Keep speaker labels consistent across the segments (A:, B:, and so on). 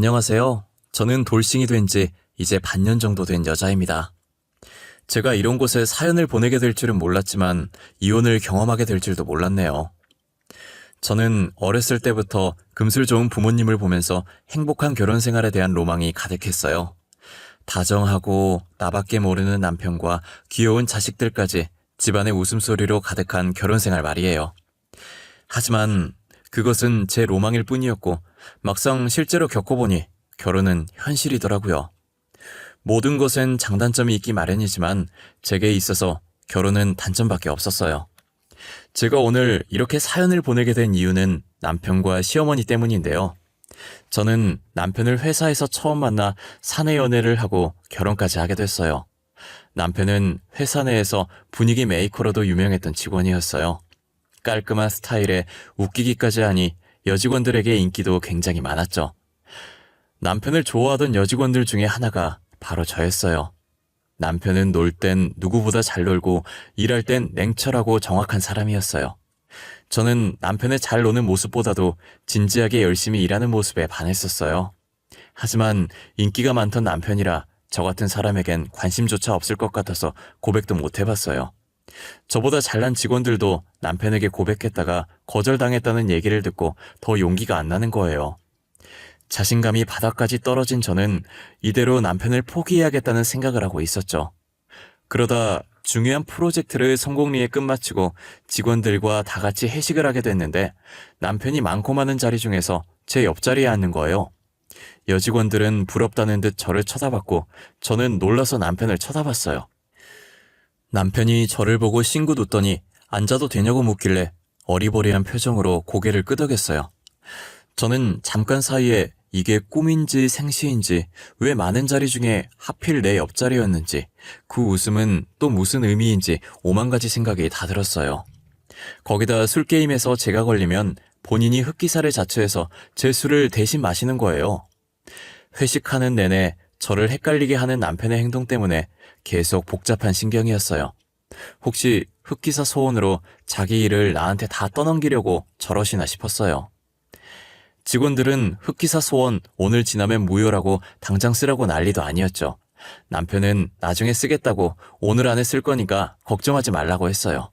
A: 안녕하세요. 저는 돌싱이 된 지 이제 반년 정도 된 여자입니다. 제가 이런 곳에 사연을 보내게 될 줄은 몰랐지만 이혼을 경험하게 될 줄도 몰랐네요. 저는 어렸을 때부터 금술 좋은 부모님을 보면서 행복한 결혼 생활에 대한 로망이 가득했어요. 다정하고 나밖에 모르는 남편과 귀여운 자식들까지 집안의 웃음소리로 가득한 결혼 생활 말이에요. 하지만 그것은 제 로망일 뿐이었고 막상 실제로 겪어보니 결혼은 현실이더라고요. 모든 것엔 장단점이 있기 마련이지만 제게 있어서 결혼은 단점밖에 없었어요. 제가 오늘 이렇게 사연을 보내게 된 이유는 남편과 시어머니 때문인데요. 저는 남편을 회사에서 처음 만나 사내 연애를 하고 결혼까지 하게 됐어요. 남편은 회사 내에서 분위기 메이커로도 유명했던 직원이었어요. 깔끔한 스타일에 웃기기까지 하니 여직원들에게 인기도 굉장히 많았죠. 남편을 좋아하던 여직원들 중에 하나가 바로 저였어요. 남편은 놀 땐 누구보다 잘 놀고 일할 땐 냉철하고 정확한 사람이었어요. 저는 남편의 잘 노는 모습보다도 진지하게 열심히 일하는 모습에 반했었어요. 하지만 인기가 많던 남편이라 저 같은 사람에겐 관심조차 없을 것 같아서 고백도 못 해봤어요. 저보다 잘난 직원들도 남편에게 고백했다가 거절당했다는 얘기를 듣고 더 용기가 안 나는 거예요. 자신감이 바닥까지 떨어진 저는 이대로 남편을 포기해야겠다는 생각을 하고 있었죠. 그러다 중요한 프로젝트를 성공리에 끝마치고 직원들과 다 같이 회식을 하게 됐는데 남편이 많고 많은 자리 중에서 제 옆자리에 앉는 거예요. 여직원들은 부럽다는 듯 저를 쳐다봤고 저는 놀라서 남편을 쳐다봤어요. 남편이 저를 보고 싱긋 웃더니 앉아도 되냐고 묻길래 어리버리한 표정으로 고개를 끄덕였어요. 저는 잠깐 사이에 이게 꿈인지 생시인지 왜 많은 자리 중에 하필 내 옆자리였는지 그 웃음은 또 무슨 의미인지 오만 가지 생각이 다 들었어요. 거기다 술게임에서 제가 걸리면 본인이 흑기사를 자처해서 제 술을 대신 마시는 거예요. 회식하는 내내 저를 헷갈리게 하는 남편의 행동 때문에 계속 복잡한 신경이었어요. 혹시 흑기사 소원으로 자기 일을 나한테 다 떠넘기려고 저러시나 싶었어요. 직원들은 흑기사 소원 오늘 지나면 무효라고 당장 쓰라고 난리도 아니었죠. 남편은 나중에 쓰겠다고 오늘 안에 쓸 거니까 걱정하지 말라고 했어요.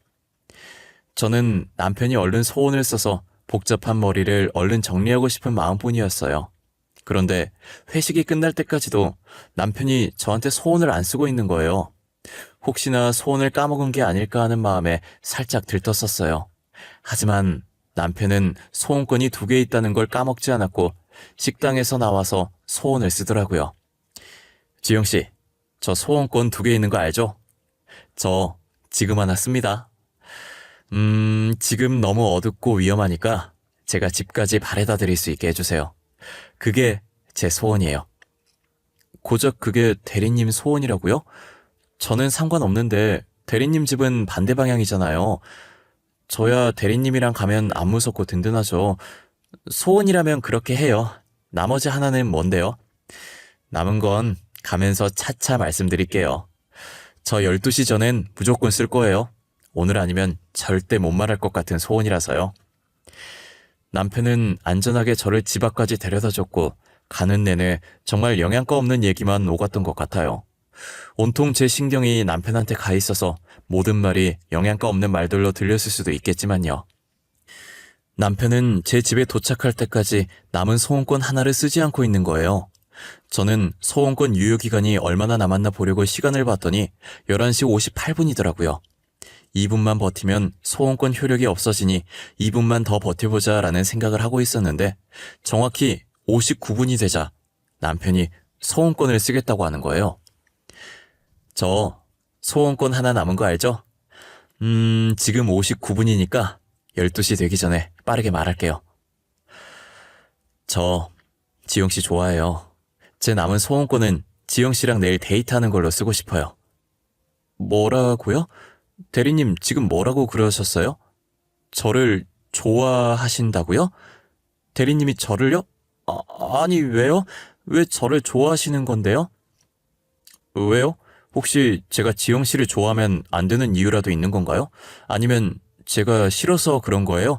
A: 저는 남편이 얼른 소원을 써서 복잡한 머리를 얼른 정리하고 싶은 마음뿐이었어요. 그런데 회식이 끝날 때까지도 남편이 저한테 소원을 안 쓰고 있는 거예요. 혹시나 소원을 까먹은 게 아닐까 하는 마음에 살짝 들떴었어요. 하지만 남편은 소원권이 2개 있다는 걸 까먹지 않았고 식당에서 나와서 소원을 쓰더라고요. 지영씨, 저 소원권 2개 있는 거 알죠? 저 지금 하나 씁니다. 지금 너무 어둡고 위험하니까 제가 집까지 바래다 드릴 수 있게 해주세요. 그게 제 소원이에요. 고작 그게 대리님 소원이라고요? 저는 상관없는데 대리님 집은 반대 방향이잖아요. 저야 대리님이랑 가면 안 무섭고 든든하죠. 소원이라면 그렇게 해요. 나머지 하나는 뭔데요? 남은 건 가면서 차차 말씀드릴게요. 저 12시 전엔 무조건 쓸 거예요. 오늘 아니면 절대 못 말할 것 같은 소원이라서요. 남편은 안전하게 저를 집 앞까지 데려다줬고 가는 내내 정말 영양가 없는 얘기만 오갔던 것 같아요. 온통 제 신경이 남편한테 가 있어서 모든 말이 영양가 없는 말들로 들렸을 수도 있겠지만요. 남편은 제 집에 도착할 때까지 남은 소원권 하나를 쓰지 않고 있는 거예요. 저는 소원권 유효기간이 얼마나 남았나 보려고 시간을 봤더니 11시 58분이더라고요. 2분만 버티면 소원권 효력이 없어지니 2분만 더 버텨보자 라는 생각을 하고 있었는데 정확히 59분이 되자 남편이 소원권을 쓰겠다고 하는 거예요. 저 소원권 하나 남은 거 알죠? 지금 59분이니까 12시 되기 전에 빠르게 말할게요. 저 지영씨 좋아해요. 제 남은 소원권은 지영씨랑 내일 데이트하는 걸로 쓰고 싶어요. 뭐라고요? 대리님 지금 뭐라고 그러셨어요? 저를 좋아하신다고요? 대리님이 저를요? 아니 왜요? 왜 저를 좋아하시는 건데요? 왜요? 혹시 제가 지영씨를 좋아하면 안 되는 이유라도 있는 건가요? 아니면 제가 싫어서 그런 거예요?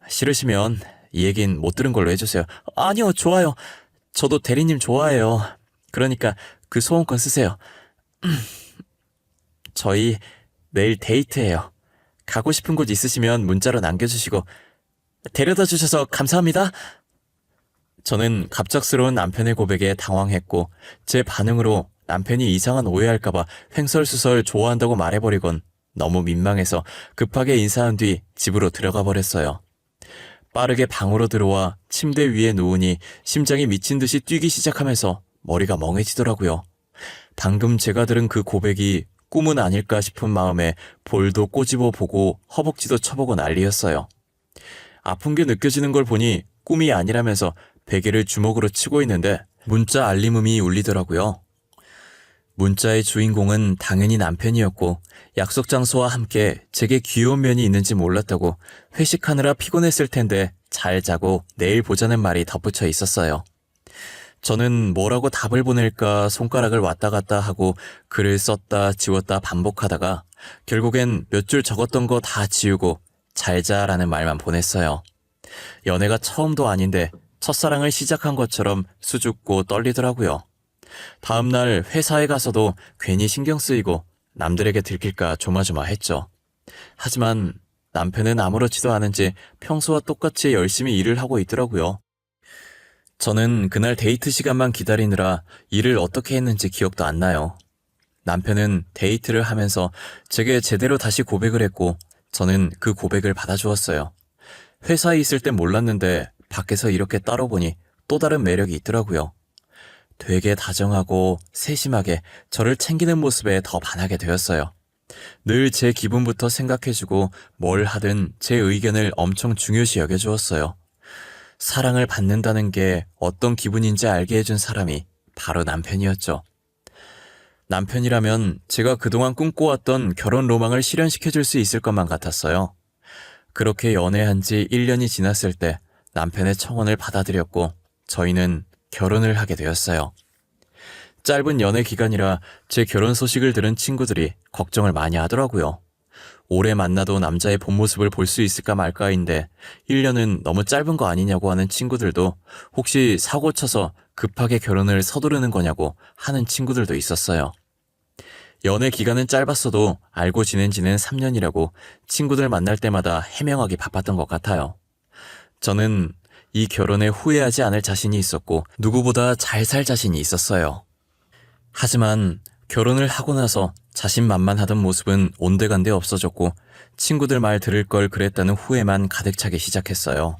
A: 싫으시면 이 얘긴 못 들은 걸로 해주세요. 아니요, 좋아요. 저도 대리님 좋아해요. 그러니까 그 소원권 쓰세요. 저희 내일 데이트해요. 가고 싶은 곳 있으시면 문자로 남겨주시고 데려다 주셔서 감사합니다. 저는 갑작스러운 남편의 고백에 당황했고 제 반응으로 남편이 이상한 오해할까봐 횡설수설 좋아한다고 말해버리곤 너무 민망해서 급하게 인사한 뒤 집으로 들어가 버렸어요. 빠르게 방으로 들어와 침대 위에 누우니 심장이 미친 듯이 뛰기 시작하면서 머리가 멍해지더라고요. 방금 제가 들은 그 고백이 꿈은 아닐까 싶은 마음에 볼도 꼬집어 보고 허벅지도 쳐보고 난리였어요. 아픈 게 느껴지는 걸 보니 꿈이 아니라면서 베개를 주먹으로 치고 있는데 문자 알림음이 울리더라고요. 문자의 주인공은 당연히 남편이었고 약속 장소와 함께 제게 귀여운 면이 있는지 몰랐다고 회식하느라 피곤했을 텐데 잘 자고 내일 보자는 말이 덧붙여 있었어요. 저는 뭐라고 답을 보낼까 손가락을 왔다 갔다 하고 글을 썼다 지웠다 반복하다가 결국엔 몇 줄 적었던 거 다 지우고 잘 자라는 말만 보냈어요. 연애가 처음도 아닌데 첫사랑을 시작한 것처럼 수줍고 떨리더라고요. 다음날 회사에 가서도 괜히 신경 쓰이고 남들에게 들킬까 조마조마했죠. 하지만 남편은 아무렇지도 않은지 평소와 똑같이 열심히 일을 하고 있더라고요. 저는 그날 데이트 시간만 기다리느라 일을 어떻게 했는지 기억도 안 나요. 남편은 데이트를 하면서 제게 제대로 다시 고백을 했고 저는 그 고백을 받아주었어요. 회사에 있을 땐 몰랐는데 밖에서 이렇게 따로 보니 또 다른 매력이 있더라고요. 되게 다정하고 세심하게 저를 챙기는 모습에 더 반하게 되었어요. 늘 제 기분부터 생각해주고 뭘 하든 제 의견을 엄청 중요시 여겨주었어요. 사랑을 받는다는 게 어떤 기분인지 알게 해준 사람이 바로 남편이었죠. 남편이라면 제가 그동안 꿈꿔왔던 결혼 로망을 실현시켜줄 수 있을 것만 같았어요. 그렇게 연애한 지 1년이 지났을 때 남편의 청혼을 받아들였고 저희는 결혼을 하게 되었어요. 짧은 연애 기간이라 제 결혼 소식을 들은 친구들이 걱정을 많이 하더라고요. 오래 만나도 남자의 본 모습을 볼 수 있을까 말까인데 1년은 너무 짧은 거 아니냐고 하는 친구들도 혹시 사고 쳐서 급하게 결혼을 서두르는 거냐고 하는 친구들도 있었어요. 연애 기간은 짧았어도 알고 지낸 지는 3년이라고 친구들 만날 때마다 해명하기 바빴던 것 같아요. 저는 이 결혼에 후회하지 않을 자신이 있었고 누구보다 잘 살 자신이 있었어요. 하지만 결혼을 하고 나서 자신만만하던 모습은 온데간데 없어졌고 친구들 말 들을 걸 그랬다는 후회만 가득 차기 시작했어요.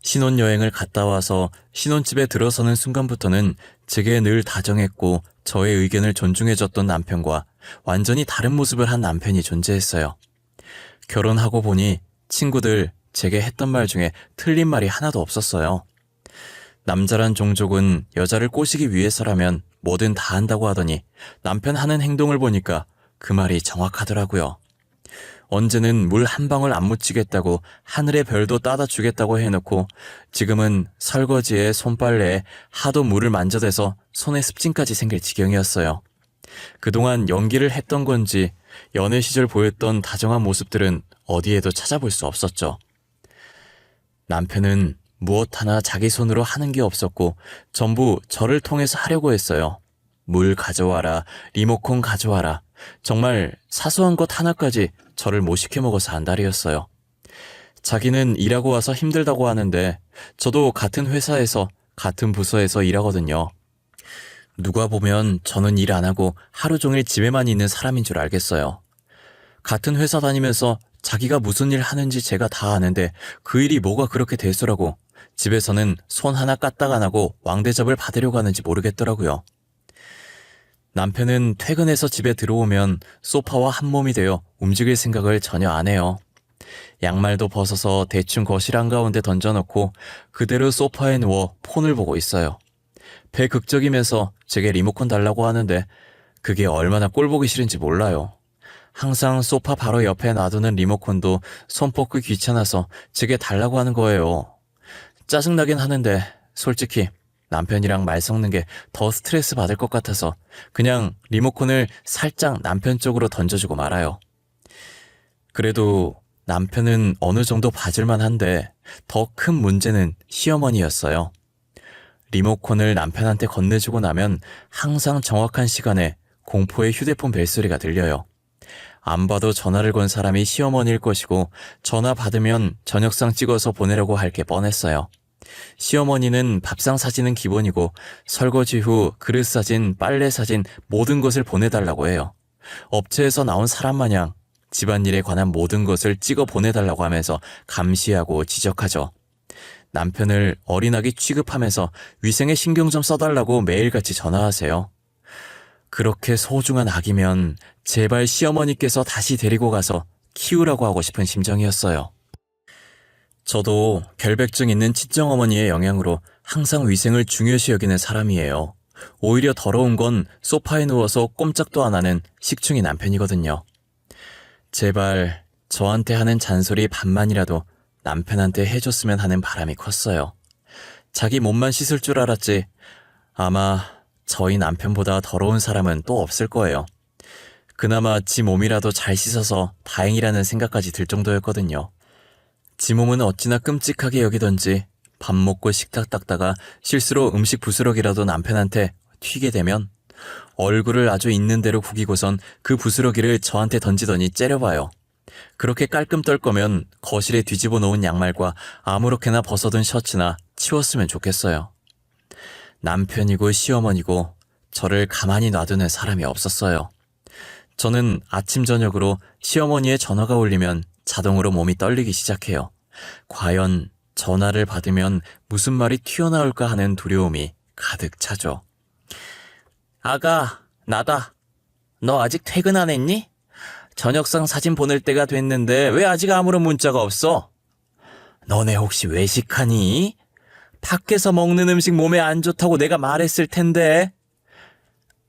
A: 신혼여행을 갔다 와서 신혼집에 들어서는 순간부터는 제게 늘 다정했고 저의 의견을 존중해줬던 남편과 완전히 다른 모습을 한 남편이 존재했어요. 결혼하고 보니 친구들 제게 했던 말 중에 틀린 말이 하나도 없었어요. 남자란 종족은 여자를 꼬시기 위해서라면 뭐든 다 한다고 하더니 남편 하는 행동을 보니까 그 말이 정확하더라고요. 언제는 물 한 방울 안 묻히겠다고 하늘의 별도 따다 주겠다고 해놓고 지금은 설거지에 손빨래에 하도 물을 만져대서 손에 습진까지 생길 지경이었어요. 그동안 연기를 했던 건지 연애 시절 보였던 다정한 모습들은 어디에도 찾아볼 수 없었죠. 남편은 무엇 하나 자기 손으로 하는 게 없었고 전부 저를 통해서 하려고 했어요. 물 가져와라, 리모컨 가져와라. 정말 사소한 것 하나까지 저를 못 시켜 먹어서 안달이었어요. 자기는 일하고 와서 힘들다고 하는데 저도 같은 회사에서 같은 부서에서 일하거든요. 누가 보면 저는 일 안 하고 하루 종일 집에만 있는 사람인 줄 알겠어요. 같은 회사 다니면서 자기가 무슨 일 하는지 제가 다 아는데 그 일이 뭐가 그렇게 대수라고 집에서는 손 하나 까딱 안 하고 왕대접을 받으려고 하는지 모르겠더라고요. 남편은 퇴근해서 집에 들어오면 소파와 한몸이 되어 움직일 생각을 전혀 안 해요. 양말도 벗어서 대충 거실 한가운데 던져놓고 그대로 소파에 누워 폰을 보고 있어요. 배극적이면서 제게 리모컨 달라고 하는데 그게 얼마나 꼴보기 싫은지 몰라요. 항상 소파 바로 옆에 놔두는 리모컨도 손 뻗기 귀찮아서 제게 달라고 하는 거예요. 짜증나긴 하는데 솔직히 남편이랑 말 섞는 게 더 스트레스 받을 것 같아서 그냥 리모컨을 살짝 남편 쪽으로 던져주고 말아요. 그래도 남편은 어느 정도 봐줄만 한데 더 큰 문제는 시어머니였어요. 리모컨을 남편한테 건네주고 나면 항상 정확한 시간에 공포의 휴대폰 벨소리가 들려요. 안 봐도 전화를 건 사람이 시어머니일 것이고 전화 받으면 저녁상 찍어서 보내려고 할 게 뻔했어요. 시어머니는 밥상 사진은 기본이고 설거지 후 그릇 사진, 빨래 사진 모든 것을 보내달라고 해요. 업체에서 나온 사람 마냥 집안일에 관한 모든 것을 찍어 보내달라고 하면서 감시하고 지적하죠. 남편을 어린아기 취급하면서 위생에 신경 좀 써달라고 매일같이 전화하세요. 그렇게 소중한 아기면 제발 시어머니께서 다시 데리고 가서 키우라고 하고 싶은 심정이었어요. 저도 결백증 있는 친정어머니의 영향으로 항상 위생을 중요시 여기는 사람이에요. 오히려 더러운 건 소파에 누워서 꼼짝도 안 하는 식충이 남편이거든요. 제발 저한테 하는 잔소리 반만이라도 남편한테 해줬으면 하는 바람이 컸어요. 자기 몸만 씻을 줄 알았지 아마 저희 남편보다 더러운 사람은 또 없을 거예요. 그나마 지 몸이라도 잘 씻어서 다행이라는 생각까지 들 정도였거든요. 지 몸은 어찌나 끔찍하게 여기던지 밥 먹고 식탁 닦다가 실수로 음식 부스러기라도 남편한테 튀게 되면 얼굴을 아주 있는 대로 구기고선 그 부스러기를 저한테 던지더니 째려봐요. 그렇게 깔끔 떨 거면 거실에 뒤집어 놓은 양말과 아무렇게나 벗어둔 셔츠나 치웠으면 좋겠어요. 남편이고 시어머니고 저를 가만히 놔두는 사람이 없었어요. 저는 아침 저녁으로 시어머니의 전화가 울리면 자동으로 몸이 떨리기 시작해요. 과연 전화를 받으면 무슨 말이 튀어나올까 하는 두려움이 가득 차죠. 아가, 나다. 너 아직 퇴근 안 했니? 저녁상 사진 보낼 때가 됐는데 왜 아직 아무런 문자가 없어? 너네 혹시 외식하니? 밖에서 먹는 음식 몸에 안 좋다고 내가 말했을 텐데.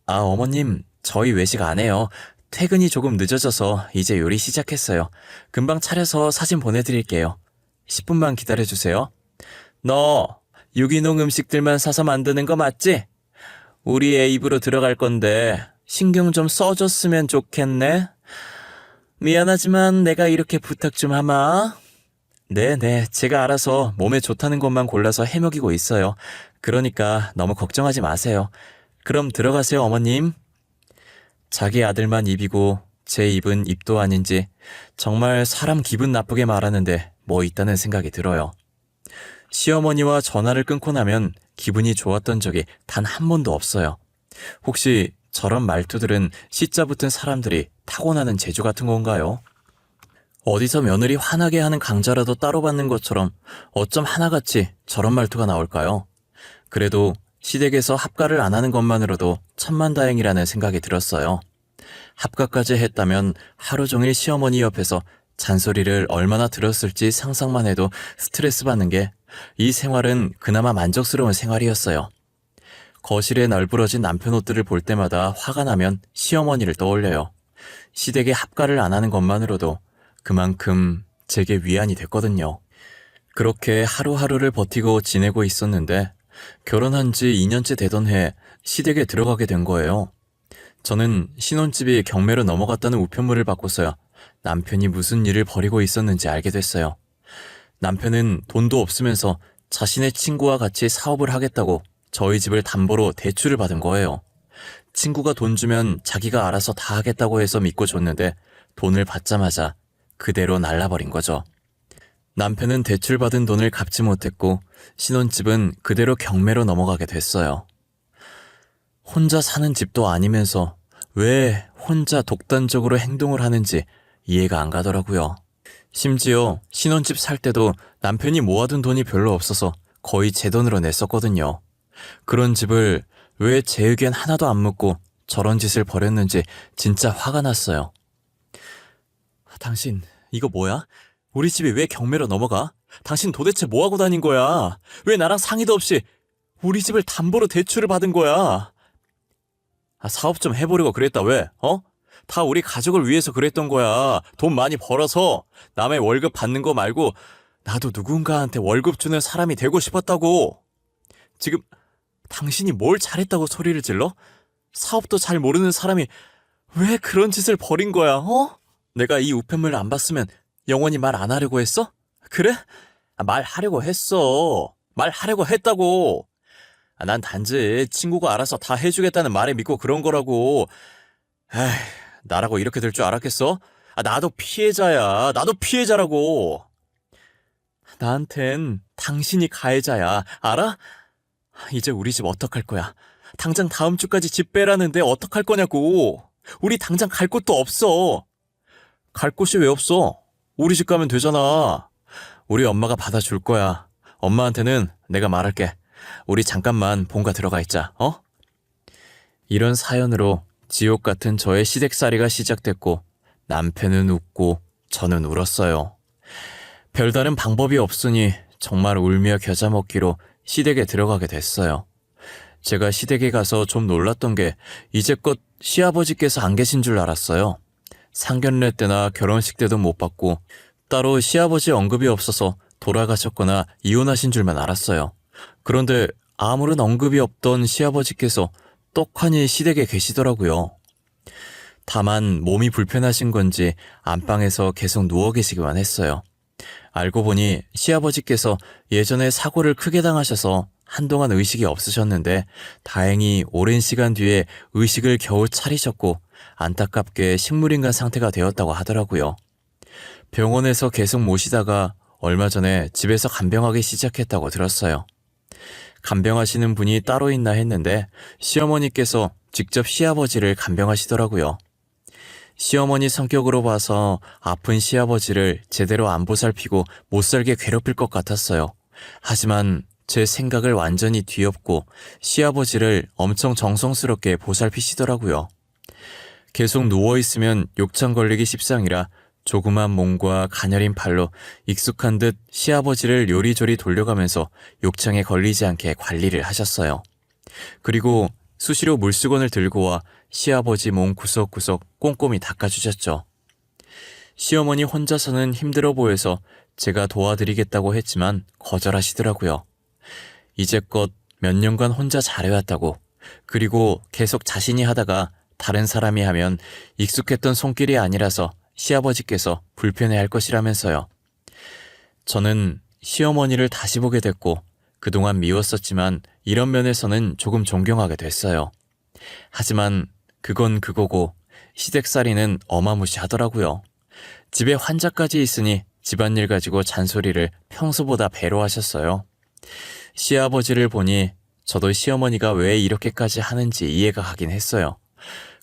A: 아, 어머님, 저희 외식 안 해요. 퇴근이 조금 늦어져서 이제 요리 시작했어요. 금방 차려서 사진 보내드릴게요. 10분만 기다려주세요. 너 유기농 음식들만 사서 만드는 거 맞지? 우리 애 입으로 들어갈 건데 신경 좀 써줬으면 좋겠네. 미안하지만 내가 이렇게 부탁 좀 하마. 네네, 제가 알아서 몸에 좋다는 것만 골라서 해먹이고 있어요. 그러니까 너무 걱정하지 마세요. 그럼 들어가세요, 어머님. 자기 아들만 입이고 제 입은 입도 아닌지 정말 사람 기분 나쁘게 말하는데 뭐 있다는 생각이 들어요. 시어머니와 전화를 끊고 나면 기분이 좋았던 적이 단 한 번도 없어요. 혹시 저런 말투들은 시자 붙은 사람들이 타고나는 재주 같은 건가요? 어디서 며느리 화나게 하는 강좌라도 따로 받는 것처럼 어쩜 하나같이 저런 말투가 나올까요? 그래도 시댁에서 합가를 안 하는 것만으로도 천만다행이라는 생각이 들었어요. 합가까지 했다면 하루 종일 시어머니 옆에서 잔소리를 얼마나 들었을지 상상만 해도 스트레스 받는 게 이 생활은 그나마 만족스러운 생활이었어요. 거실에 널브러진 남편 옷들을 볼 때마다 화가 나면 시어머니를 떠올려요. 시댁에 합가를 안 하는 것만으로도 그만큼 제게 위안이 됐거든요. 그렇게 하루하루를 버티고 지내고 있었는데 결혼한 지 2년째 되던 해 시댁에 들어가게 된 거예요. 저는 신혼집이 경매로 넘어갔다는 우편물을 받고서야 남편이 무슨 일을 벌이고 있었는지 알게 됐어요. 남편은 돈도 없으면서 자신의 친구와 같이 사업을 하겠다고 저희 집을 담보로 대출을 받은 거예요. 친구가 돈 주면 자기가 알아서 다 하겠다고 해서 믿고 줬는데 돈을 받자마자 그대로 날라버린 거죠. 남편은 대출받은 돈을 갚지 못했고 신혼집은 그대로 경매로 넘어가게 됐어요. 혼자 사는 집도 아니면서 왜 혼자 독단적으로 행동을 하는지 이해가 안 가더라고요. 심지어 신혼집 살 때도 남편이 모아둔 돈이 별로 없어서 거의 제 돈으로 냈었거든요. 그런 집을 왜 제 의견 하나도 안 묻고 저런 짓을 벌였는지 진짜 화가 났어요. 당신 이거 뭐야? 우리 집이 왜 경매로 넘어가? 당신 도대체 뭐하고 다닌 거야? 왜 나랑 상의도 없이 우리 집을 담보로 대출을 받은 거야? 사업 좀 해보려고 그랬다 왜? 다 우리 가족을 위해서 그랬던 거야. 돈 많이 벌어서 남의 월급 받는 거 말고 나도 누군가한테 월급 주는 사람이 되고 싶었다고. 지금 당신이 뭘 잘했다고 소리를 질러? 사업도 잘 모르는 사람이 왜 그런 짓을 벌인 거야? 내가 이 우편물을 안 봤으면 영원히 말 안 하려고 했어? 그래? 말하려고 했어. 말하려고 했다고. 난 단지 친구가 알아서 다 해주겠다는 말에 믿고 그런 거라고. 에이, 나라고 이렇게 될 줄 알았겠어? 나도 피해자야. 나도 피해자라고. 나한텐 당신이 가해자야. 알아? 이제 우리 집 어떡할 거야? 당장 다음 주까지 집 빼라는데 어떡할 거냐고. 우리 당장 갈 곳도 없어. 갈 곳이 왜 없어? 우리 집 가면 되잖아. 우리 엄마가 받아줄 거야. 엄마한테는 내가 말할게. 우리 잠깐만 본가 들어가 있자, 어? 이런 사연으로 지옥 같은 저의 시댁살이가 시작됐고 남편은 웃고 저는 울었어요. 별다른 방법이 없으니 정말 울며 겨자 먹기로 시댁에 들어가게 됐어요. 제가 시댁에 가서 좀 놀랐던 게 이제껏 시아버지께서 안 계신 줄 알았어요. 상견례 때나 결혼식 때도 못 봤고 따로 시아버지 언급이 없어서 돌아가셨거나 이혼하신 줄만 알았어요. 그런데 아무런 언급이 없던 시아버지께서 떡하니 시댁에 계시더라고요. 다만 몸이 불편하신 건지 안방에서 계속 누워 계시기만 했어요. 알고 보니 시아버지께서 예전에 사고를 크게 당하셔서 한동안 의식이 없으셨는데 다행히 오랜 시간 뒤에 의식을 겨우 차리셨고 안타깝게 식물인간 상태가 되었다고 하더라고요. 병원에서 계속 모시다가 얼마 전에 집에서 간병하기 시작했다고 들었어요. 간병하시는 분이 따로 있나 했는데 시어머니께서 직접 시아버지를 간병하시더라고요. 시어머니 성격으로 봐서 아픈 시아버지를 제대로 안 보살피고 못살게 괴롭힐 것 같았어요. 하지만 제 생각을 완전히 뒤엎고 시아버지를 엄청 정성스럽게 보살피시더라고요. 계속 누워있으면 욕창 걸리기 십상이라 조그만 몸과 가녀린 팔로 익숙한 듯 시아버지를 요리조리 돌려가면서 욕창에 걸리지 않게 관리를 하셨어요. 그리고 수시로 물수건을 들고 와 시아버지 몸 구석구석 꼼꼼히 닦아주셨죠. 시어머니 혼자서는 힘들어 보여서 제가 도와드리겠다고 했지만 거절하시더라고요. 이제껏 몇 년간 혼자 잘해왔다고, 그리고 계속 자신이 하다가 다른 사람이 하면 익숙했던 손길이 아니라서 시아버지께서 불편해할 것이라면서요. 저는 시어머니를 다시 보게 됐고 그동안 미웠었지만 이런 면에서는 조금 존경하게 됐어요. 하지만 그건 그거고 시댁살이는 어마무시하더라고요. 집에 환자까지 있으니 집안일 가지고 잔소리를 평소보다 배로 하셨어요. 시아버지를 보니 저도 시어머니가 왜 이렇게까지 하는지 이해가 가긴 했어요.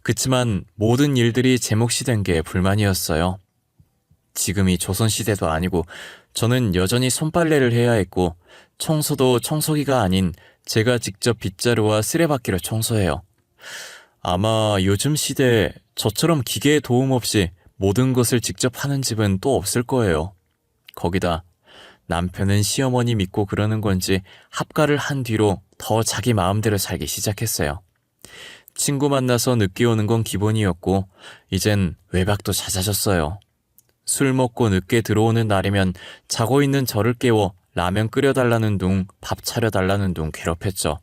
A: 그치만 모든 일들이 제 몫이 된 게 불만이었어요. 지금이 조선시대도 아니고 저는 여전히 손빨래를 해야 했고 청소도 청소기가 아닌 제가 직접 빗자루와 쓰레받기로 청소해요. 아마 요즘 시대에 저처럼 기계의 도움 없이 모든 것을 직접 하는 집은 또 없을 거예요. 거기다 남편은 시어머니 믿고 그러는 건지 합가를 한 뒤로 더 자기 마음대로 살기 시작했어요. 친구 만나서 늦게 오는 건 기본이었고 이젠 외박도 잦아졌어요. 술 먹고 늦게 들어오는 날이면 자고 있는 저를 깨워 라면 끓여달라는 둥, 밥 차려달라는 둥 괴롭혔죠.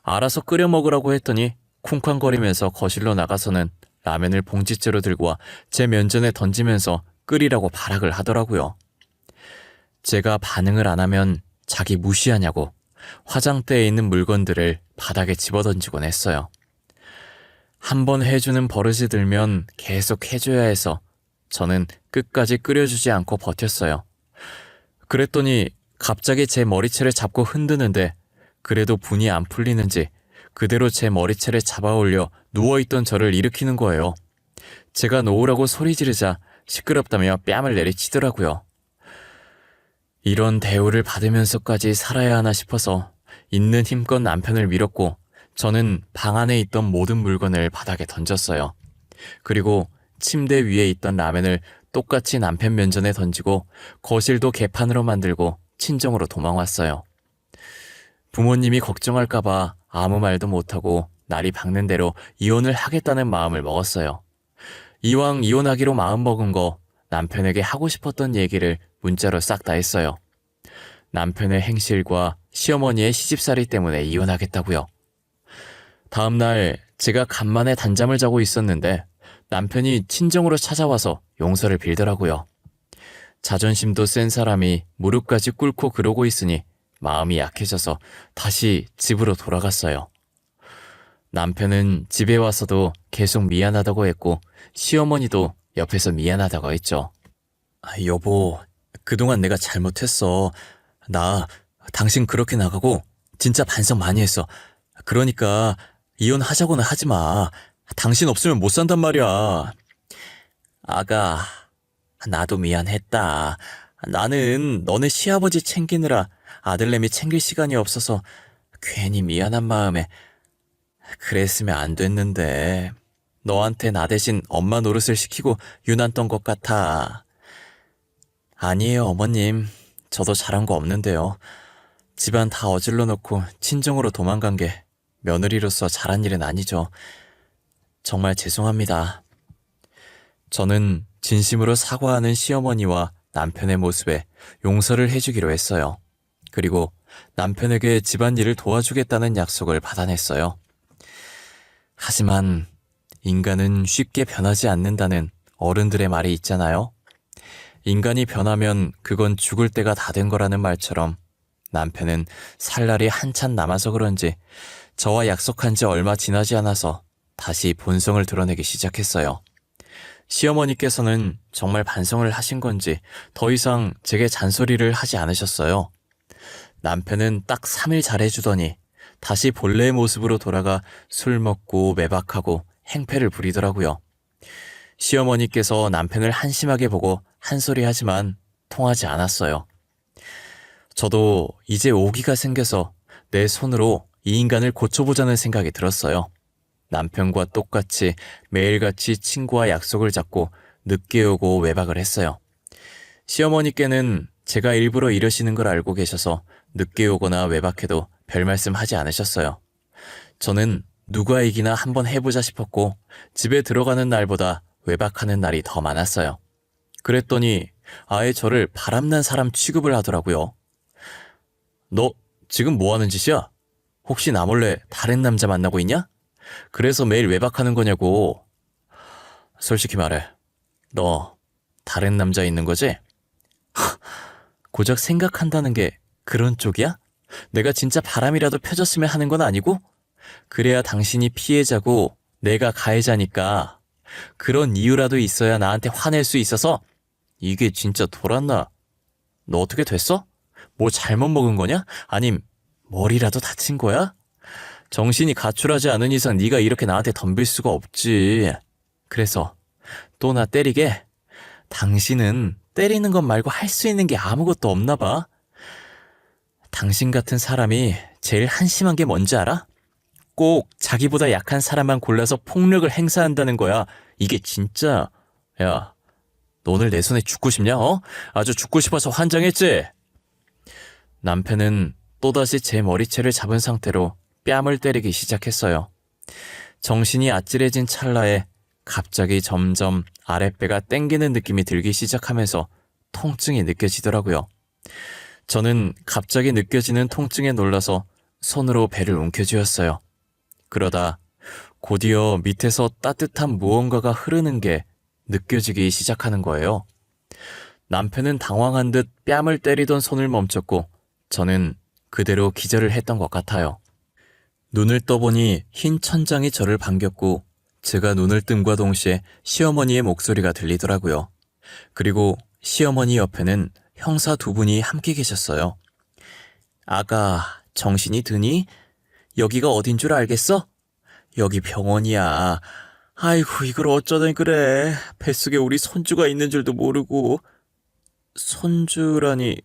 A: 알아서 끓여 먹으라고 했더니 쿵쾅거리면서 거실로 나가서는 라면을 봉지째로 들고 와 제 면전에 던지면서 끓이라고 발악을 하더라고요. 제가 반응을 안 하면 자기 무시하냐고 화장대에 있는 물건들을 바닥에 집어던지곤 했어요. 한번 해주는 버릇이 들면 계속 해줘야 해서 저는 끝까지 끓여주지 않고 버텼어요. 그랬더니 갑자기 제 머리채를 잡고 흔드는데 그래도 분이 안 풀리는지 그대로 제 머리채를 잡아올려 누워있던 저를 일으키는 거예요. 제가 놓으라고 소리 지르자 시끄럽다며 뺨을 내리치더라고요. 이런 대우를 받으면서까지 살아야 하나 싶어서 있는 힘껏 남편을 밀었고 저는 방 안에 있던 모든 물건을 바닥에 던졌어요. 그리고 침대 위에 있던 라면을 똑같이 남편 면전에 던지고 거실도 개판으로 만들고 친정으로 도망왔어요. 부모님이 걱정할까봐 아무 말도 못하고 날이 밝는 대로 이혼을 하겠다는 마음을 먹었어요. 이왕 이혼하기로 마음먹은 거 남편에게 하고 싶었던 얘기를 문자로 싹 다 했어요. 남편의 행실과 시어머니의 시집살이 때문에 이혼하겠다고요. 다음날 제가 간만에 단잠을 자고 있었는데 남편이 친정으로 찾아와서 용서를 빌더라고요. 자존심도 센 사람이 무릎까지 꿇고 그러고 있으니 마음이 약해져서 다시 집으로 돌아갔어요. 남편은 집에 와서도 계속 미안하다고 했고 시어머니도 옆에서 미안하다고 했죠. 여보, 그동안 내가 잘못했어. 나 당신 그렇게 나가고 진짜 반성 많이 했어. 그러니까 이혼하자고는 하지 마. 당신 없으면 못 산단 말이야. 아가, 나도 미안했다. 나는 너네 시아버지 챙기느라 아들내미 챙길 시간이 없어서 괜히 미안한 마음에 그랬으면 안 됐는데 너한테 나 대신 엄마 노릇을 시키고 유난 떤 것 같아. 아니에요, 어머님. 저도 잘한 거 없는데요. 집안 다 어질러 놓고 친정으로 도망간 게 며느리로서 잘한 일은 아니죠. 정말 죄송합니다. 저는 진심으로 사과하는 시어머니와 남편의 모습에 용서를 해주기로 했어요. 그리고 남편에게 집안일을 도와주겠다는 약속을 받아냈어요. 하지만 인간은 쉽게 변하지 않는다는 어른들의 말이 있잖아요. 인간이 변하면 그건 죽을 때가 다 된 거라는 말처럼 남편은 살 날이 한참 남아서 그런지 저와 약속한 지 얼마 지나지 않아서 다시 본성을 드러내기 시작했어요. 시어머니께서는 정말 반성을 하신 건지 더 이상 제게 잔소리를 하지 않으셨어요. 남편은 딱 3일 잘해주더니 다시 본래의 모습으로 돌아가 술 먹고 매박하고 행패를 부리더라고요. 시어머니께서 남편을 한심하게 보고 한 소리 하지만 통하지 않았어요. 저도 이제 오기가 생겨서 내 손으로 이 인간을 고쳐보자는 생각이 들었어요. 남편과 똑같이 매일같이 친구와 약속을 잡고 늦게 오고 외박을 했어요. 시어머니께는 제가 일부러 이러시는 걸 알고 계셔서 늦게 오거나 외박해도 별 말씀 하지 않으셨어요. 저는 누가 이기나 한번 해보자 싶었고 집에 들어가는 날보다 외박하는 날이 더 많았어요. 그랬더니 아예 저를 바람난 사람 취급을 하더라고요. 너 지금 뭐 하는 짓이야? 혹시 나 몰래 다른 남자 만나고 있냐? 그래서 매일 외박하는 거냐고. 솔직히 말해. 너 다른 남자 있는 거지? 고작 생각한다는 게 그런 쪽이야? 내가 진짜 바람이라도 펴졌으면 하는 건 아니고? 그래야 당신이 피해자고 내가 가해자니까 그런 이유라도 있어야 나한테 화낼 수 있어서. 이게 진짜 돌았나? 너 어떻게 됐어? 뭐 잘못 먹은 거냐? 아님 머리라도 다친 거야? 정신이 가출하지 않은 이상 네가 이렇게 나한테 덤빌 수가 없지. 그래서 또 나 때리게? 당신은 때리는 것 말고 할 수 있는 게 아무것도 없나 봐. 당신 같은 사람이 제일 한심한 게 뭔지 알아? 꼭 자기보다 약한 사람만 골라서 폭력을 행사한다는 거야. 이게 진짜. 야, 너 오늘 내 손에 죽고 싶냐? 아주 죽고 싶어서 환장했지? 남편은 또다시 제 머리채를 잡은 상태로 뺨을 때리기 시작했어요. 정신이 아찔해진 찰나에 갑자기 점점 아랫배가 땡기는 느낌이 들기 시작하면서 통증이 느껴지더라고요. 저는 갑자기 느껴지는 통증에 놀라서 손으로 배를 움켜쥐었어요. 그러다 곧이어 밑에서 따뜻한 무언가가 흐르는 게 느껴지기 시작하는 거예요. 남편은 당황한 듯 뺨을 때리던 손을 멈췄고 저는 그대로 기절을 했던 것 같아요. 눈을 떠보니 흰 천장이 저를 반겼고 제가 눈을 뜸과 동시에 시어머니의 목소리가 들리더라고요. 그리고 시어머니 옆에는 형사 2분이 함께 계셨어요. 아가, 정신이 드니? 여기가 어딘 줄 알겠어? 여기 병원이야. 아이고, 이걸 어쩌다 그래. 뱃속에 우리 손주가 있는 줄도 모르고. 손주라니,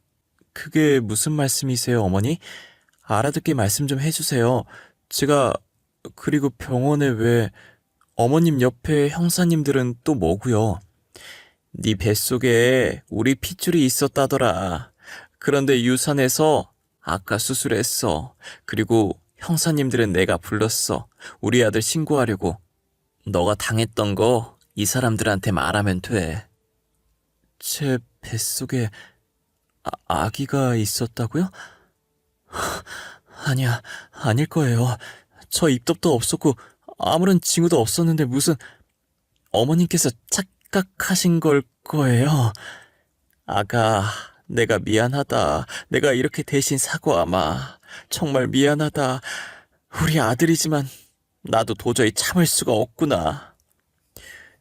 A: 그게 무슨 말씀이세요, 어머니? 알아듣게 말씀 좀 해주세요. 제가, 그리고 병원에 왜, 어머님 옆에 형사님들은 또 뭐고요? 네 뱃속에 우리 핏줄이 있었다더라. 그런데 유산해서 아까 수술했어. 그리고 형사님들은 내가 불렀어. 우리 아들 신고하려고. 너가 당했던 거 이 사람들한테 말하면 돼. 제 뱃속에 아기가 있었다고요? 아니야, 아닐 거예요. 저 입덧도 없었고 아무런 징후도 없었는데 무슨 어머님께서 착각하신 걸 거예요. 아가, 내가 미안하다. 내가 이렇게 대신 사과하마. 정말 미안하다. 우리 아들이지만 나도 도저히 참을 수가 없구나.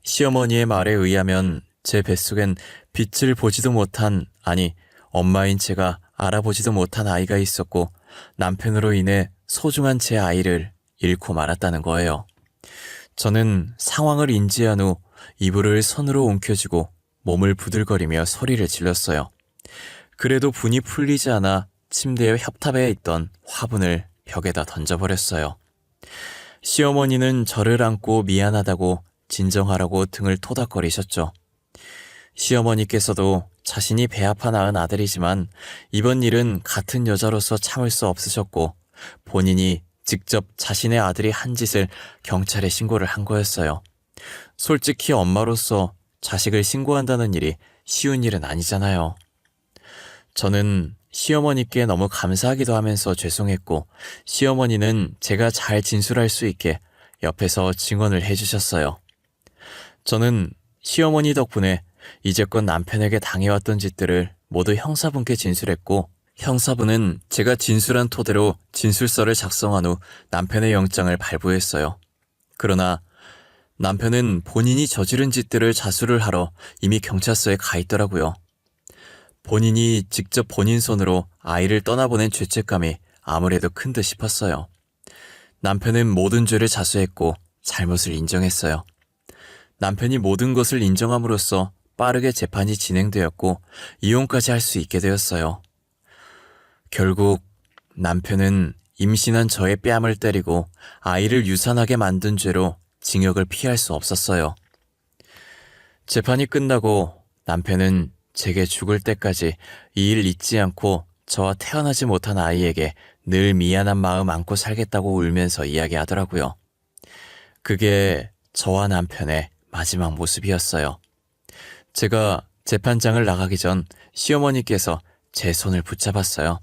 A: 시어머니의 말에 의하면 제 뱃속엔 빛을 보지도 못한, 아니, 엄마인 제가 알아보지도 못한 아이가 있었고 남편으로 인해 소중한 제 아이를 잃고 말았다는 거예요. 저는 상황을 인지한 후 이불을 손으로 움켜쥐고 몸을 부들거리며 소리를 질렀어요. 그래도 분이 풀리지 않아 침대의 협탑에 있던 화분을 벽에다 던져버렸어요. 시어머니는 저를 안고 미안하다고 진정하라고 등을 토닥거리셨죠. 시어머니께서도 자신이 배 아파 낳은 아들이지만 이번 일은 같은 여자로서 참을 수 없으셨고 본인이 직접 자신의 아들이 한 짓을 경찰에 신고를 한 거였어요. 솔직히 엄마로서 자식을 신고한다는 일이 쉬운 일은 아니잖아요. 저는 시어머니께 너무 감사하기도 하면서 죄송했고 시어머니는 제가 잘 진술할 수 있게 옆에서 증언을 해주셨어요. 저는 시어머니 덕분에 이제껏 남편에게 당해왔던 짓들을 모두 형사분께 진술했고 형사분은 제가 진술한 토대로 진술서를 작성한 후 남편의 영장을 발부했어요. 그러나 남편은 본인이 저지른 짓들을 자수를 하러 이미 경찰서에 가 있더라고요. 본인이 직접 본인 손으로 아이를 떠나보낸 죄책감이 아무래도 큰 듯 싶었어요. 남편은 모든 죄를 자수했고 잘못을 인정했어요. 남편이 모든 것을 인정함으로써 빠르게 재판이 진행되었고 이혼까지 할 수 있게 되었어요. 결국 남편은 임신한 저의 뺨을 때리고 아이를 유산하게 만든 죄로 징역을 피할 수 없었어요. 재판이 끝나고 남편은 제게 죽을 때까지 이 일 잊지 않고 저와 태어나지 못한 아이에게 늘 미안한 마음 안고 살겠다고 울면서 이야기하더라고요. 그게 저와 남편의 마지막 모습이었어요. 제가 재판장을 나가기 전 시어머니께서 제 손을 붙잡았어요.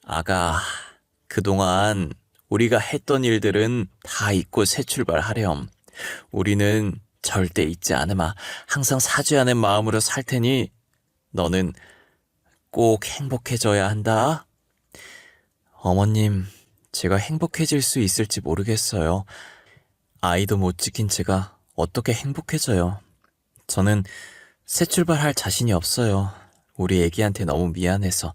A: 아가, 그동안 우리가 했던 일들은 다 잊고 새 출발하렴. 우리는 절대 잊지 않으마. 항상 사죄하는 마음으로 살 테니 너는 꼭 행복해져야 한다. 어머님, 제가 행복해질 수 있을지 모르겠어요. 아이도 못 지킨 제가 어떻게 행복해져요. 저는 새 출발할 자신이 없어요. 우리 애기한테 너무 미안해서.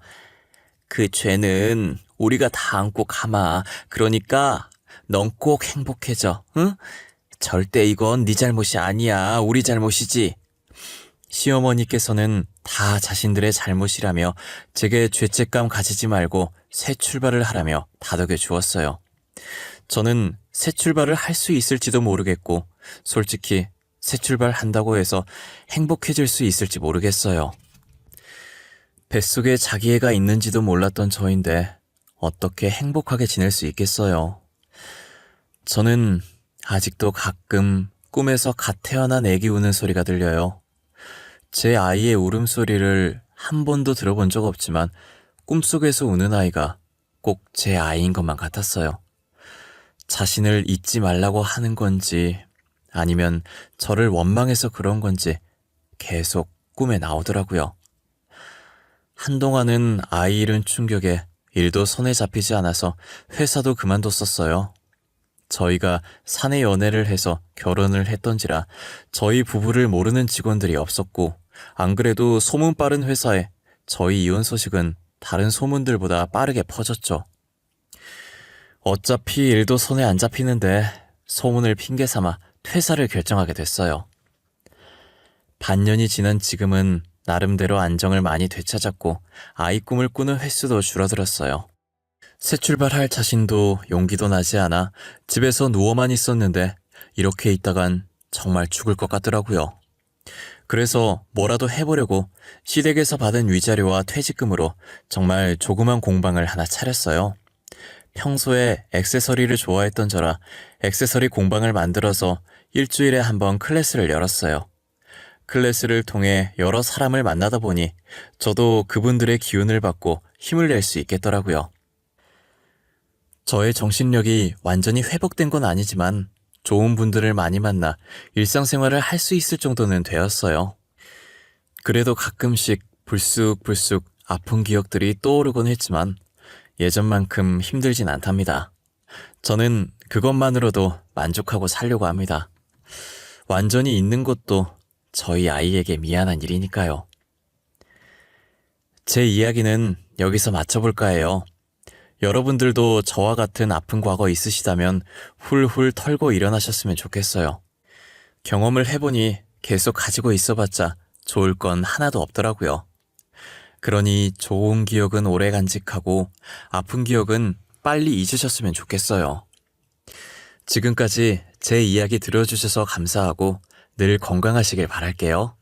A: 그 죄는 우리가 다 안고 가마. 그러니까 넌 꼭 행복해져. 응? 절대 이건 네 잘못이 아니야. 우리 잘못이지. 시어머니께서는 다 자신들의 잘못이라며 제게 죄책감 가지지 말고 새 출발을 하라며 다독여 주었어요. 저는 새 출발을 할 수 있을지도 모르겠고 솔직히 새 출발한다고 해서 행복해질 수 있을지 모르겠어요. 뱃속에 자기 애가 있는지도 몰랐던 저인데 어떻게 행복하게 지낼 수 있겠어요. 저는 아직도 가끔 꿈에서 갓 태어난 애기 우는 소리가 들려요. 제 아이의 울음소리를 한 번도 들어본 적 없지만 꿈속에서 우는 아이가 꼭 제 아이인 것만 같았어요. 자신을 잊지 말라고 하는 건지 아니면 저를 원망해서 그런 건지 계속 꿈에 나오더라고요. 한동안은 아이 잃은 충격에 일도 손에 잡히지 않아서 회사도 그만뒀었어요. 저희가 사내 연애를 해서 결혼을 했던지라 저희 부부를 모르는 직원들이 없었고 안 그래도 소문 빠른 회사에 저희 이혼 소식은 다른 소문들보다 빠르게 퍼졌죠. 어차피 일도 손에 안 잡히는데 소문을 핑계 삼아 퇴사를 결정하게 됐어요. 반년이 지난 지금은 나름대로 안정을 많이 되찾았고 아이 꿈을 꾸는 횟수도 줄어들었어요. 새 출발할 자신도 용기도 나지 않아 집에서 누워만 있었는데 이렇게 있다간 정말 죽을 것 같더라고요. 그래서 뭐라도 해보려고 시댁에서 받은 위자료와 퇴직금으로 정말 조그만 공방을 하나 차렸어요. 평소에 액세서리를 좋아했던 저라 액세서리 공방을 만들어서 일주일에 한 번 클래스를 열었어요. 클래스를 통해 여러 사람을 만나다 보니 저도 그분들의 기운을 받고 힘을 낼 수 있겠더라고요. 저의 정신력이 완전히 회복된 건 아니지만 좋은 분들을 많이 만나 일상생활을 할 수 있을 정도는 되었어요. 그래도 가끔씩 불쑥불쑥 아픈 기억들이 떠오르곤 했지만 예전만큼 힘들진 않답니다. 저는 그것만으로도 만족하고 살려고 합니다. 완전히 잊는 것도 저희 아이에게 미안한 일이니까요. 제 이야기는 여기서 마쳐볼까 해요. 여러분들도 저와 같은 아픈 과거 있으시다면 훌훌 털고 일어나셨으면 좋겠어요. 경험을 해보니 계속 가지고 있어봤자 좋을 건 하나도 없더라고요. 그러니 좋은 기억은 오래 간직하고 아픈 기억은 빨리 잊으셨으면 좋겠어요. 지금까지 제 이야기 들어주셔서 감사하고 늘 건강하시길 바랄게요.